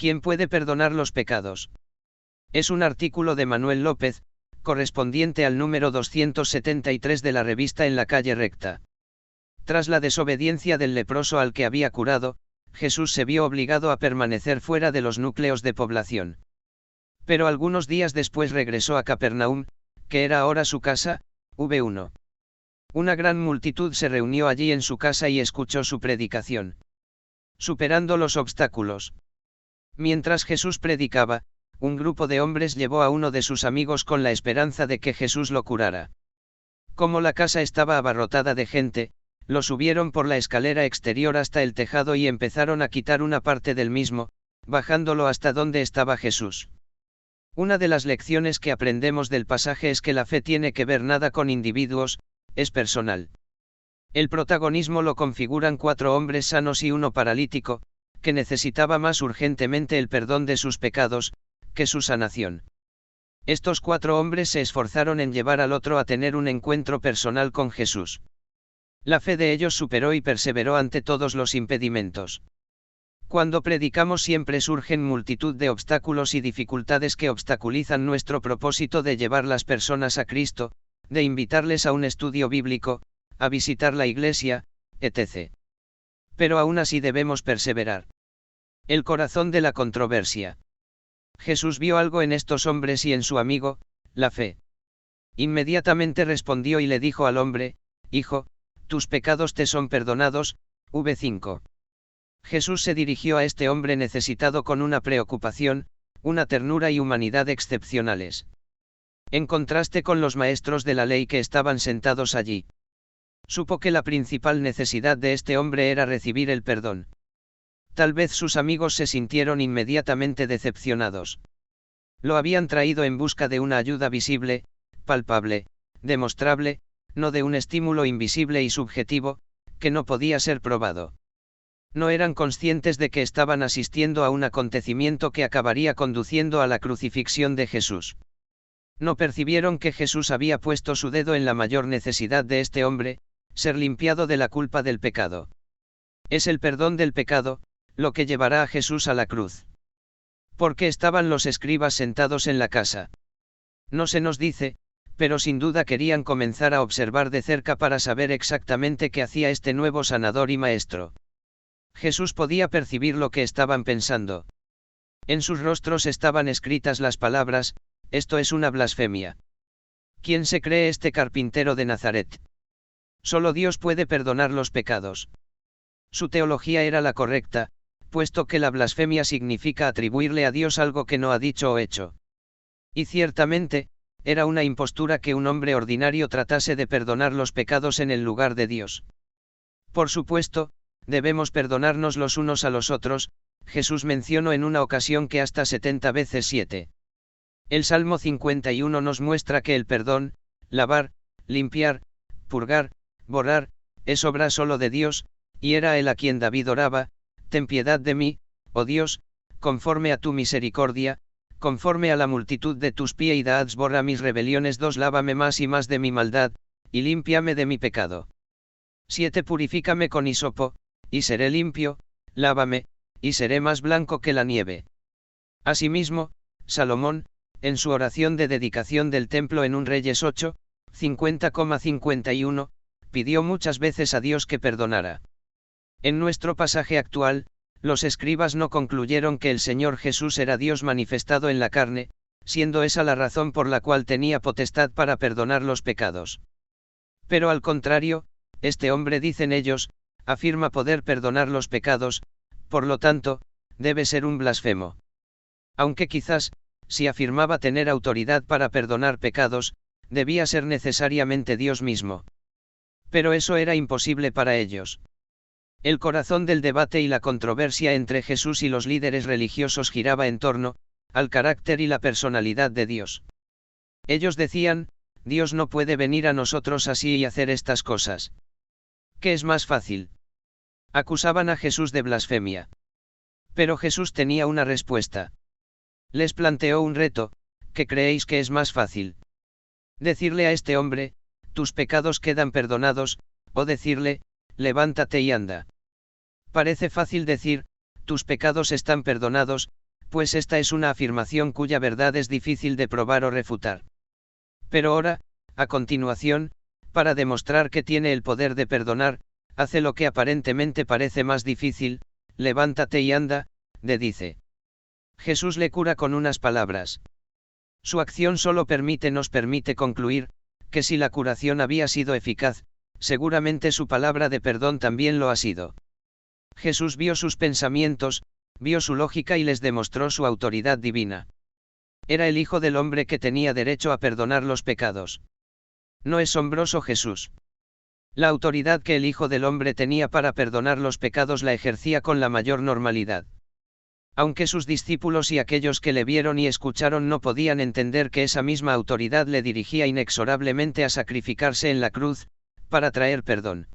¿Quién puede perdonar los pecados? Es un artículo de Manuel López, correspondiente al número 273 de la revista En la calle recta. Tras la desobediencia del leproso al que había curado, Jesús se vio obligado a permanecer fuera de los núcleos de población. Pero algunos días después regresó a Capernaum, que era ahora su casa. V1. Una gran multitud se reunió allí en su casa y escuchó su predicación. Superando los obstáculos. Mientras Jesús predicaba, un grupo de hombres llevó a uno de sus amigos con la esperanza de que Jesús lo curara. Como la casa estaba abarrotada de gente, lo subieron por la escalera exterior hasta el tejado y empezaron a quitar una parte del mismo, bajándolo hasta donde estaba Jesús. Una de las lecciones que aprendemos del pasaje es que la fe tiene que ver nada con individuos, es personal. El protagonismo lo configuran 4 hombres sanos y uno paralítico, que necesitaba más urgentemente el perdón de sus pecados, que su sanación. Estos 4 hombres se esforzaron en llevar al otro a tener un encuentro personal con Jesús. La fe de ellos superó y perseveró ante todos los impedimentos. Cuando predicamos siempre surgen multitud de obstáculos y dificultades que obstaculizan nuestro propósito de llevar las personas a Cristo, de invitarles a un estudio bíblico, a visitar la iglesia, etc. Pero aún así debemos perseverar. El corazón de la controversia. Jesús vio algo en estos hombres y en su amigo, la fe. Inmediatamente respondió y le dijo al hombre: Hijo, tus pecados te son perdonados. V5. Jesús se dirigió a este hombre necesitado con una preocupación, una ternura y humanidad excepcionales. En contraste con los maestros de la ley que estaban sentados allí. Supo que la principal necesidad de este hombre era recibir el perdón. Tal vez sus amigos se sintieron inmediatamente decepcionados. Lo habían traído en busca de una ayuda visible, palpable, demostrable, no de un estímulo invisible y subjetivo, que no podía ser probado. No eran conscientes de que estaban asistiendo a un acontecimiento que acabaría conduciendo a la crucifixión de Jesús. No percibieron que Jesús había puesto su dedo en la mayor necesidad de este hombre, ser limpiado de la culpa del pecado. Es el perdón del pecado, lo que llevará a Jesús a la cruz. ¿Por qué estaban los escribas sentados en la casa? No se nos dice, pero sin duda querían comenzar a observar de cerca para saber exactamente qué hacía este nuevo sanador y maestro. Jesús podía percibir lo que estaban pensando. En sus rostros estaban escritas las palabras: esto es una blasfemia. ¿Quién se cree este carpintero de Nazaret? Solo Dios puede perdonar los pecados. Su teología era la correcta, puesto que la blasfemia significa atribuirle a Dios algo que no ha dicho o hecho. Y ciertamente, era una impostura que un hombre ordinario tratase de perdonar los pecados en el lugar de Dios. Por supuesto, debemos perdonarnos los unos a los otros. Jesús mencionó en una ocasión que hasta 70 veces 7. El Salmo 51 nos muestra que el perdón, lavar, limpiar, purgar, borrar, es obra solo de Dios, y era él a quien David oraba: ten piedad de mí, oh Dios, conforme a tu misericordia, conforme a la multitud de tus piedades borra mis rebeliones. 2 Lávame más y más de mi maldad, y límpiame de mi pecado. 7 Purifícame con hisopo, y seré limpio; lávame, y seré más blanco que la nieve. Asimismo, Salomón, en su oración de dedicación del templo en 1 Reyes 8, 50,51, pidió muchas veces a Dios que perdonara. En nuestro pasaje actual, los escribas no concluyeron que el Señor Jesús era Dios manifestado en la carne, siendo esa la razón por la cual tenía potestad para perdonar los pecados. Pero al contrario, este hombre, dicen ellos, afirma poder perdonar los pecados, por lo tanto, debe ser un blasfemo. Aunque quizás, si afirmaba tener autoridad para perdonar pecados, debía ser necesariamente Dios mismo. Pero eso era imposible para ellos. El corazón del debate y la controversia entre Jesús y los líderes religiosos giraba en torno al carácter y la personalidad de Dios. Ellos decían: Dios no puede venir a nosotros así y hacer estas cosas. ¿Qué es más fácil? Acusaban a Jesús de blasfemia. Pero Jesús tenía una respuesta. Les planteó un reto: ¿qué creéis que es más fácil? ¿Decirle a este hombre: tus pecados quedan perdonados, o decirle: levántate y anda? Parece fácil decir: tus pecados están perdonados, pues esta es una afirmación cuya verdad es difícil de probar o refutar. Pero ahora, a continuación, para demostrar que tiene el poder de perdonar, hace lo que aparentemente parece más difícil: levántate y anda, le dice. Jesús le cura con unas palabras. Su acción solo nos permite concluir, que si la curación había sido eficaz, seguramente su palabra de perdón también lo ha sido. Jesús vio sus pensamientos, vio su lógica y les demostró su autoridad divina. Era el Hijo del Hombre que tenía derecho a perdonar los pecados. ¿No es asombroso Jesús? La autoridad que el Hijo del Hombre tenía para perdonar los pecados la ejercía con la mayor normalidad. Aunque sus discípulos y aquellos que le vieron y escucharon no podían entender que esa misma autoridad le dirigía inexorablemente a sacrificarse en la cruz, para traer perdón.